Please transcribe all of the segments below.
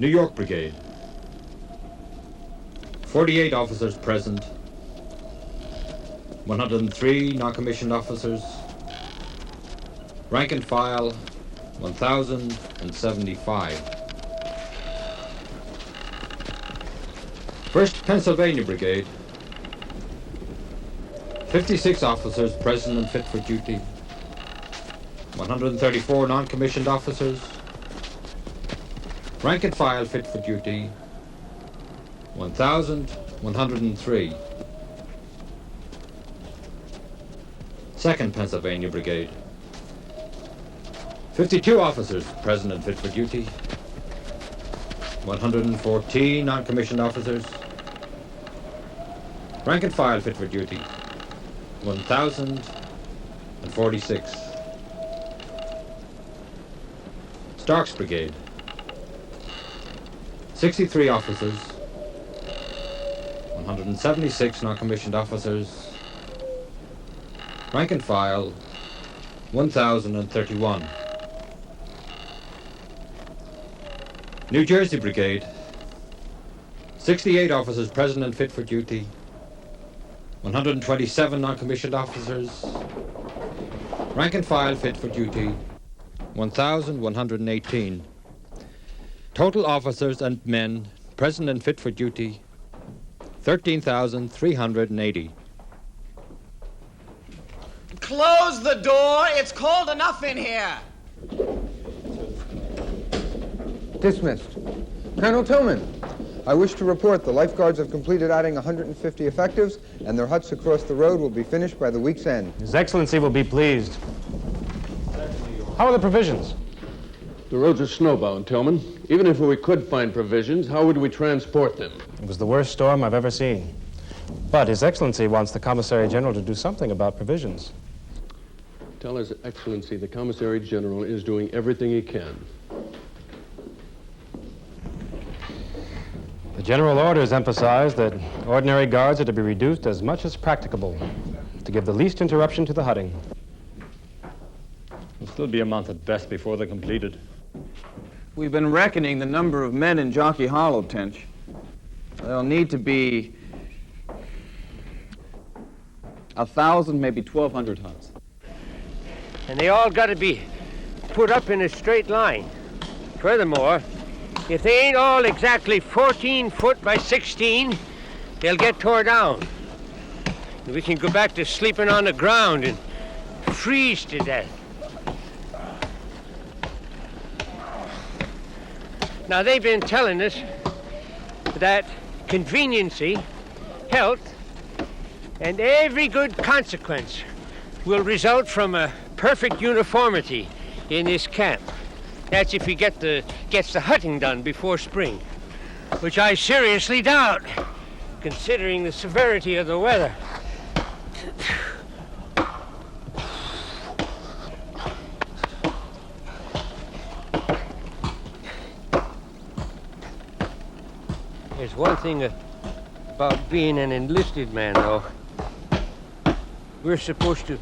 New York Brigade. 48 officers present. 103 non-commissioned officers. Rank and file, 1,075. 1st Pennsylvania Brigade. 56 officers present and fit for duty. 134 non-commissioned officers. Rank and file fit for duty, 1,103. 2nd Pennsylvania Brigade. 52 officers present and fit for duty. 114 non-commissioned officers. Rank and file fit for duty, 1,046. Starks Brigade. 63 officers. 176 non-commissioned officers. Rank and file, 1,031. New Jersey Brigade. 68 officers present and fit for duty. 127 non-commissioned officers. Rank and file fit for duty, 1,118. Total officers and men present and fit for duty, 13,380. Close the door. It's cold enough in here. Dismissed. Colonel Tillman, I wish to report the lifeguards have completed adding 150 effectives, and their huts across the road will be finished by the week's end. His Excellency will be pleased. How are the provisions? The roads are snowbound, Tillman. Even if we could find provisions, how would we transport them? It was the worst storm I've ever seen. But His Excellency wants the Commissary General to do something about provisions. Tell His Excellency the Commissary General is doing everything he can. The general orders emphasize that ordinary guards are to be reduced as much as practicable to give the least interruption to the hutting. It'll still be a month at best before they're completed. We've been reckoning the number of men in Jockey Hollow, Tench. There'll need to be 1,000, maybe 1,200 huts. And they all got to be put up in a straight line. Furthermore, if they ain't all exactly 14 foot by 16, they'll get tore down. We can go back to sleeping on the ground and freeze to death. Now, they've been telling us that conveniency, health, and every good consequence will result from a perfect uniformity in this camp. That's if he gets the hutting done before spring, which I seriously doubt, considering the severity of the weather. There's one thing about being an enlisted man, though. We're supposed to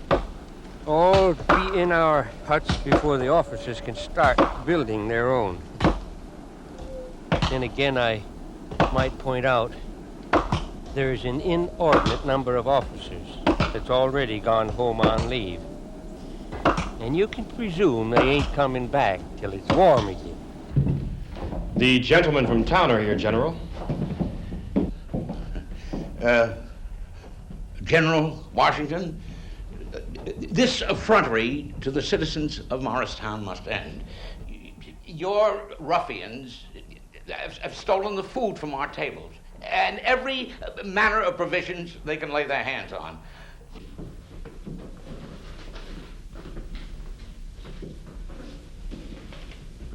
all be in our huts before the officers can start building their own. Then again, I might point out there's an inordinate number of officers that's already gone home on leave. And you can presume they ain't coming back till it's warm again. The gentlemen from town are here, General. General Washington, this effrontery to the citizens of Morristown must end. Your ruffians have stolen the food from our tables, and every manner of provisions they can lay their hands on.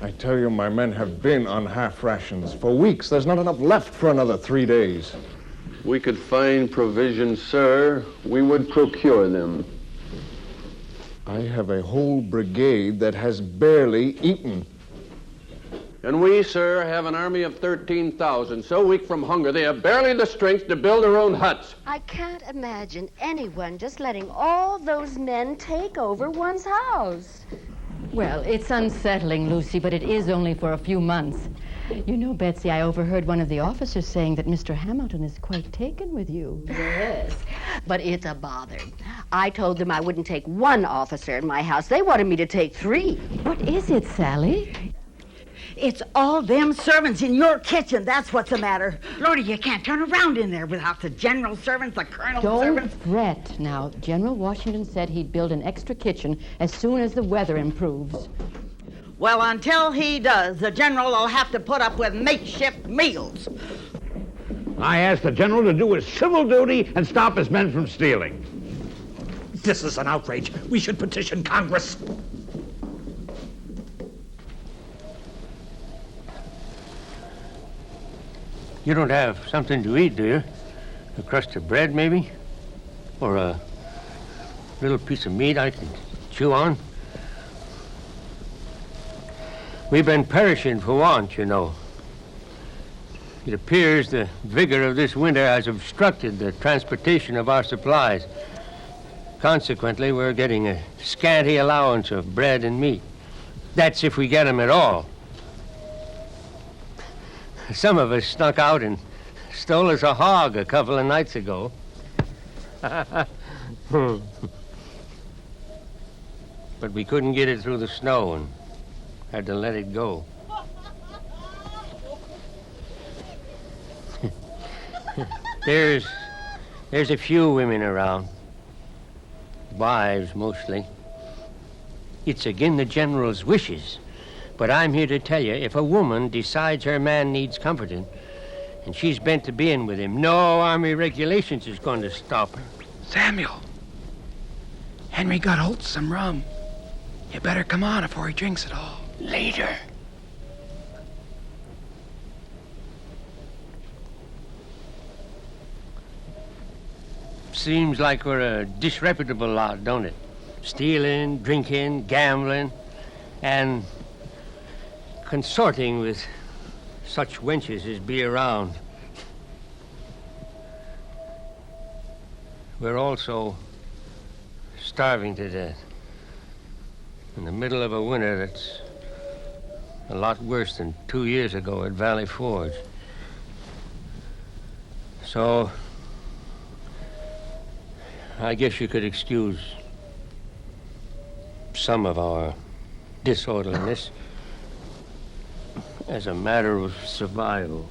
I tell you, my men have been on half rations for weeks. There's not enough left for another 3 days. We could find provisions, sir. We would procure them. I have a whole brigade that has barely eaten. And we, sir, have an army of 13,000, so weak from hunger they have barely the strength to build their own huts. I can't imagine anyone just letting all those men take over one's house. Well, it's unsettling, Lucy, but it is only for a few months. You know, Betsy, I overheard one of the officers saying that Mr. Hamilton is quite taken with you. Yes, but it's a bother. I told them I wouldn't take one officer in my house. They wanted me to take 3. What is it, Sally? It's all them servants in your kitchen. That's what's the matter. Lordy, you can't turn around in there without the general servants, the colonel servants. Don't fret. Now, General Washington said he'd build an extra kitchen as soon as the weather improves. Well, until he does, the general will have to put up with makeshift meals. I asked the general to do his civil duty and stop his men from stealing. This is an outrage. We should petition Congress. You don't have something to eat, do you? A crust of bread, maybe? Or a little piece of meat I can chew on? We've been perishing for want, you know. It appears the vigor of this winter has obstructed the transportation of our supplies. Consequently, we're getting a scanty allowance of bread and meat. That's if we get them at all. Some of us snuck out and stole us a hog a couple of nights ago. But we couldn't get it through the snow and had to let it go. There's a few women around. Wives, mostly. It's again the general's wishes. But I'm here to tell you, if a woman decides her man needs comforting, and she's bent to being with him, no army regulations is going to stop her. Samuel, Henry got hold of some rum. You better come on before he drinks it all. Later. Seems like we're a disreputable lot, don't it? Stealing, drinking, gambling, and consorting with such wenches as be around. We're also starving to death in the middle of a winter that's a lot worse than 2 years ago at Valley Forge. So I guess you could excuse some of our disorderliness as a matter of survival.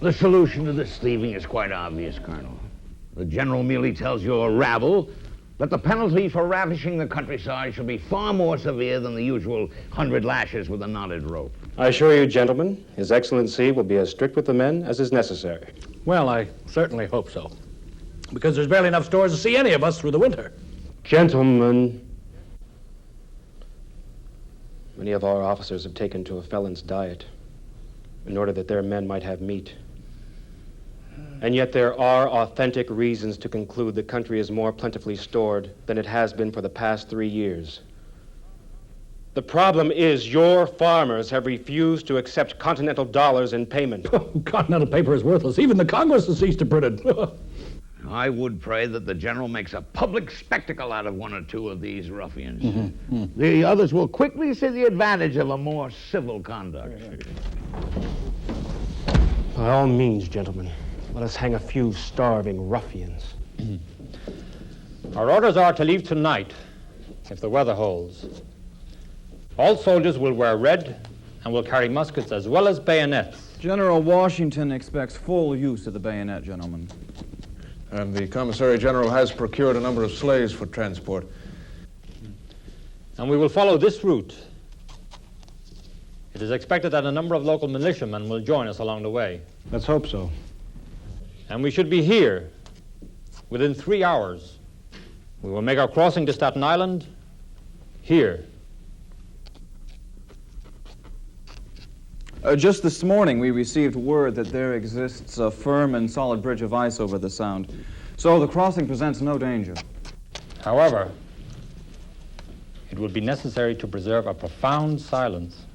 The solution to this thieving is quite obvious, Colonel. The general merely tells your rabble that the penalty for ravishing the countryside shall be far more severe than the usual 100 lashes with a knotted rope. I assure you, gentlemen, His Excellency will be as strict with the men as is necessary. Well, I certainly hope so. Because there's barely enough stores to see any of us through the winter. Gentlemen, many of our officers have taken to a felon's diet in order that their men might have meat. And yet there are authentic reasons to conclude the country is more plentifully stored than it has been for the past 3 years. The problem is your farmers have refused to accept continental dollars in payment. Continental paper is worthless. Even the Congress has ceased to print it. I would pray that the general makes a public spectacle out of one or two of these ruffians. The others will quickly see the advantage of a more civil conduct. By all means, gentlemen, let us hang a few starving ruffians. Our orders are to leave tonight, if the weather holds. All soldiers will wear red and will carry muskets as well as bayonets. General Washington expects full use of the bayonet, gentlemen. And the Commissary General has procured a number of sleighs for transport. And we will follow this route. It is expected that a number of local militiamen will join us along the way. Let's hope so. And we should be here within 3 hours. We will make our crossing to Staten Island here. Just this morning, we received word that there exists a firm and solid bridge of ice over the Sound, so the crossing presents no danger. However, it will be necessary to preserve a profound silence,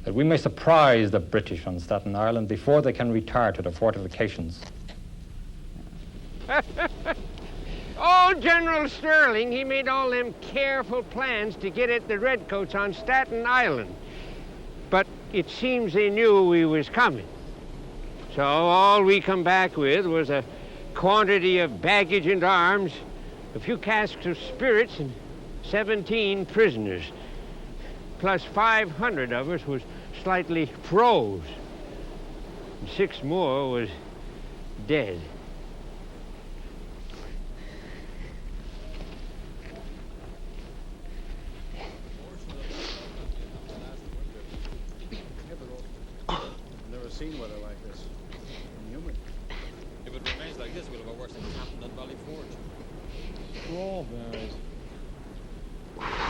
that we may surprise the British on Staten Island before they can retire to their fortifications. Oh, old General Sterling, he made all them careful plans to get at the redcoats on Staten Island. But it seems they knew we was coming. So all we come back with was a quantity of baggage and arms, a few casks of spirits, and 17 prisoners. Plus 500 of us was slightly froze. And 6 more was dead. Never seen weather like this. Humid. If it remains like this, we'll have a worse than Captain and Valley Forge. Strawberries.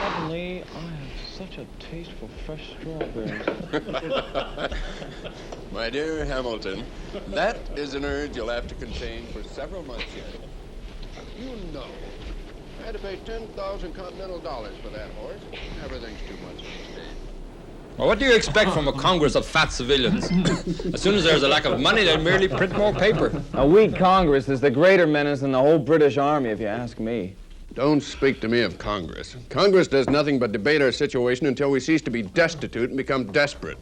Suddenly, I have such a taste for fresh strawberries. My dear Hamilton, that is an urge you'll have to contain for several months yet. You know, I had to pay 10,000 Continental dollars for that horse. Everything's too much these days. Well, what do you expect from a Congress of fat civilians? As soon as there's a lack of money, they merely print more paper. A weak Congress is the greater menace than the whole British Army, if you ask me. Don't speak to me of Congress. Congress does nothing but debate our situation until we cease to be destitute and become desperate.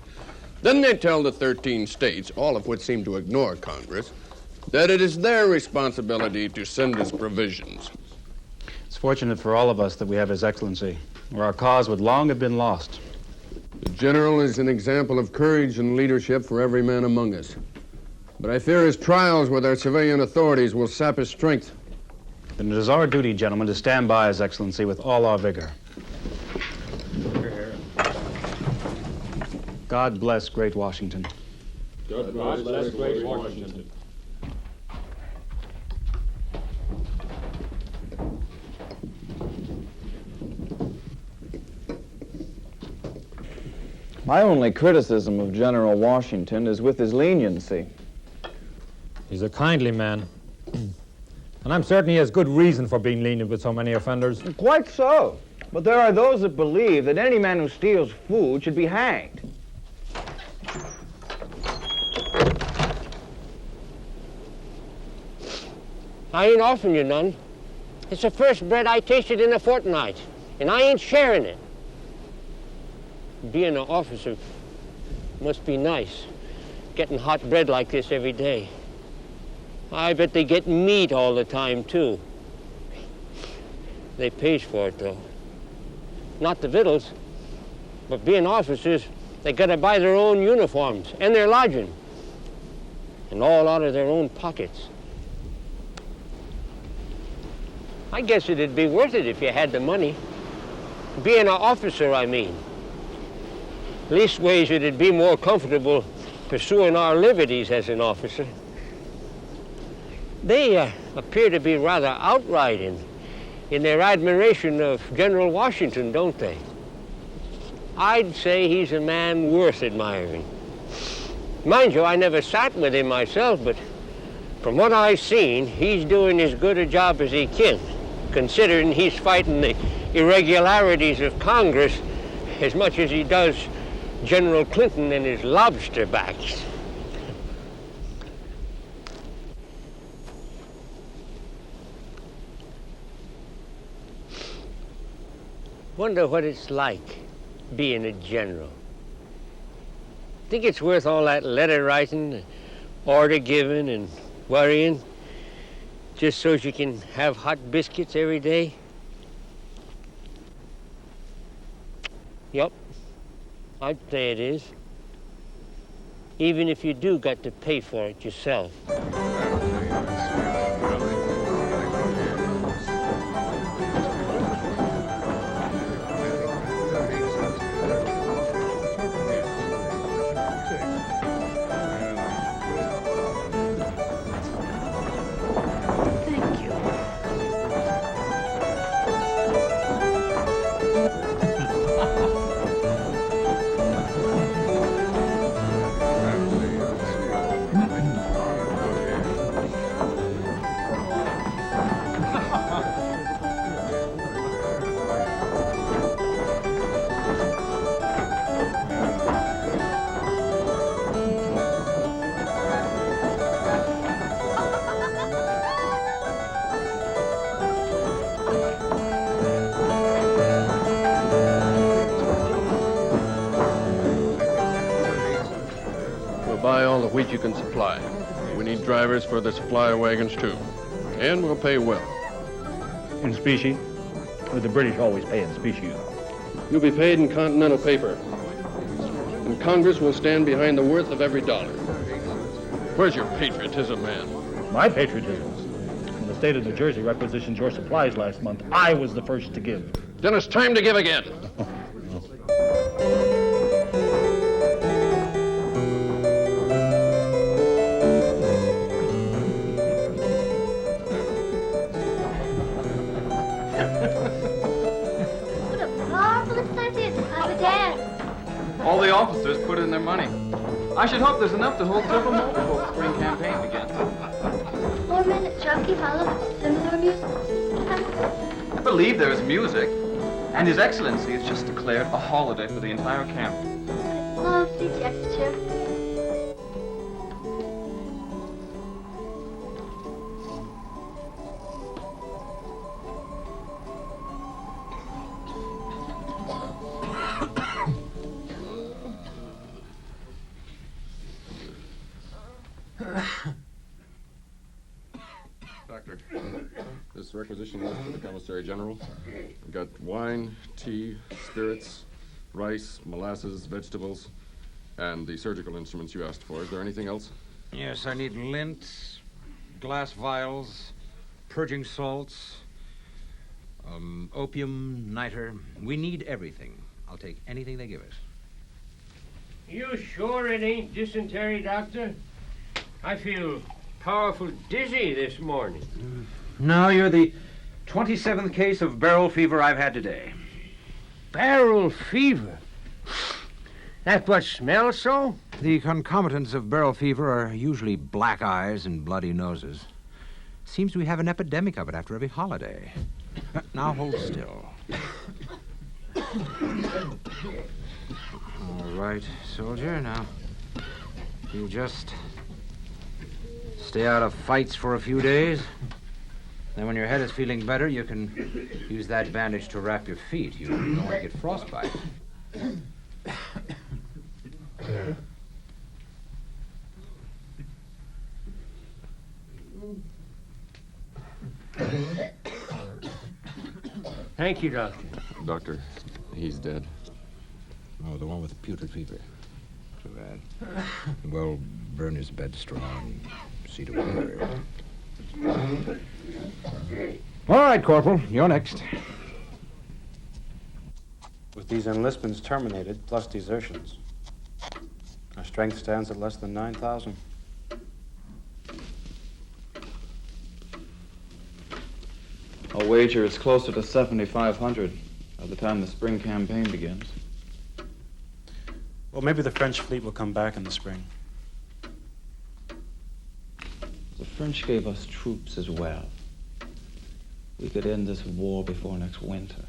Then they tell the 13 states, all of which seem to ignore Congress, that it is their responsibility to send us provisions. It's fortunate for all of us that we have His Excellency, or our cause would long have been lost. The general is an example of courage and leadership for every man among us. But I fear his trials with our civilian authorities will sap his strength. Then it is our duty, gentlemen, to stand by His Excellency with all our vigor. God bless great Washington. God bless great Washington. My only criticism of General Washington is with his leniency. He's a kindly man. And I'm certain he has good reason for being lenient with so many offenders. Quite so. But there are those that believe that any man who steals food should be hanged. I ain't offering you none. It's the first bread I tasted in a fortnight, and I ain't sharing it. Being an officer must be nice, getting hot bread like this every day. I bet they get meat all the time, too. They pays for it, though. Not the victuals, but being officers, they gotta buy their own uniforms and their lodging, and all out of their own pockets. I guess it'd be worth it if you had the money. Being an officer, I mean. Leastways, it'd be more comfortable pursuing our liberties as an officer. They appear to be rather outright in their admiration of General Washington, don't they? I'd say he's a man worth admiring. Mind you, I never sat with him myself, but from what I've seen, he's doing as good a job as he can, considering he's fighting the irregularities of Congress as much as he does General Clinton and his lobster backs. Wonder what it's like being a general. Think it's worth all that letter writing, order giving, and worrying, just so you can have hot biscuits every day? Yup, I'd say it is. Even if you do got to pay for it yourself. supply all the wheat you can supply. We need drivers for the supply wagons, too. And we'll pay well. In specie? Well, the British always pay in specie. You'll be paid in continental paper. And Congress will stand behind the worth of every dollar. Where's your patriotism, man? My patriotism? When the state of New Jersey requisitioned your supplies last month, I was the first to give. Then it's time to give again. All the officers put in their money. I should hope there's enough to hold several more before the spring campaign begins. 4 minute jockey follows similar music. I believe there is music, and His Excellency has just declared a holiday for the entire camp. Lovely gesture. Doctor, this requisition list to the Commissary General. We've got wine, tea, spirits, rice, molasses, vegetables, and the surgical instruments you asked for. Is there anything else? Yes, I need lint, glass vials, purging salts, opium, niter. We need everything. I'll take anything they give us. You sure it ain't dysentery, Doctor? I feel powerful dizzy this morning. No, you're the 27th case of barrel fever I've had today. Barrel fever? That what smells so? The concomitants of barrel fever are usually black eyes and bloody noses. Seems we have an epidemic of it after every holiday. Now hold still. All right, soldier, now you just stay out of fights for a few days. Then when your head is feeling better, you can use that bandage to wrap your feet. You don't want to get frostbite. Thank you, Doctor. Doctor, he's dead. Oh, the one with putrid fever. Too bad. Well, burn his bed straw and see to it. All right, Corporal, you're next. With these enlistments terminated, plus desertions, our strength stands at less than 9,000. I'll wager it's closer to 7,500 by the time the spring campaign begins. Well, maybe the French fleet will come back in the spring. The French gave us troops as well. We could end this war before next winter.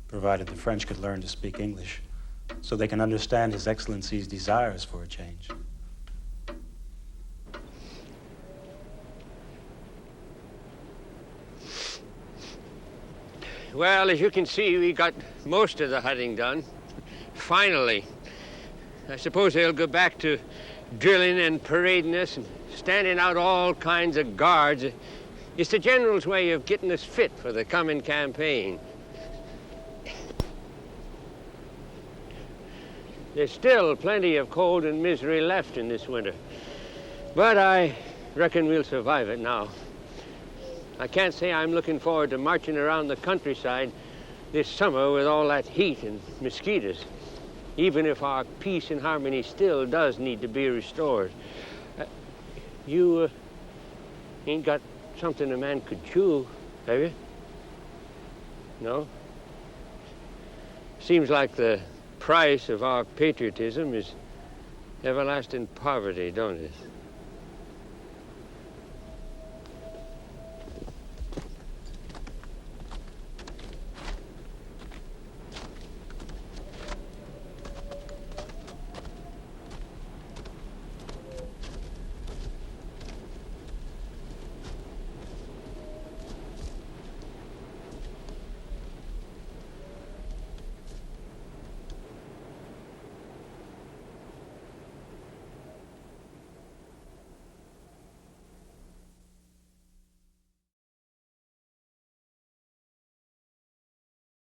Provided the French could learn to speak English, so they can understand His Excellency's desires for a change. Well, as you can see, we got most of the hunting done. Finally. I suppose they'll go back to drilling and parading us and standing out all kinds of guards. It's the general's way of getting us fit for the coming campaign. There's still plenty of cold and misery left in this winter. But I reckon we'll survive it now. I can't say I'm looking forward to marching around the countryside this summer with all that heat and mosquitoes, even if our peace and harmony still does need to be restored. You ain't got something a man could chew, have you? No? Seems like the price of our patriotism is everlasting poverty, don't it?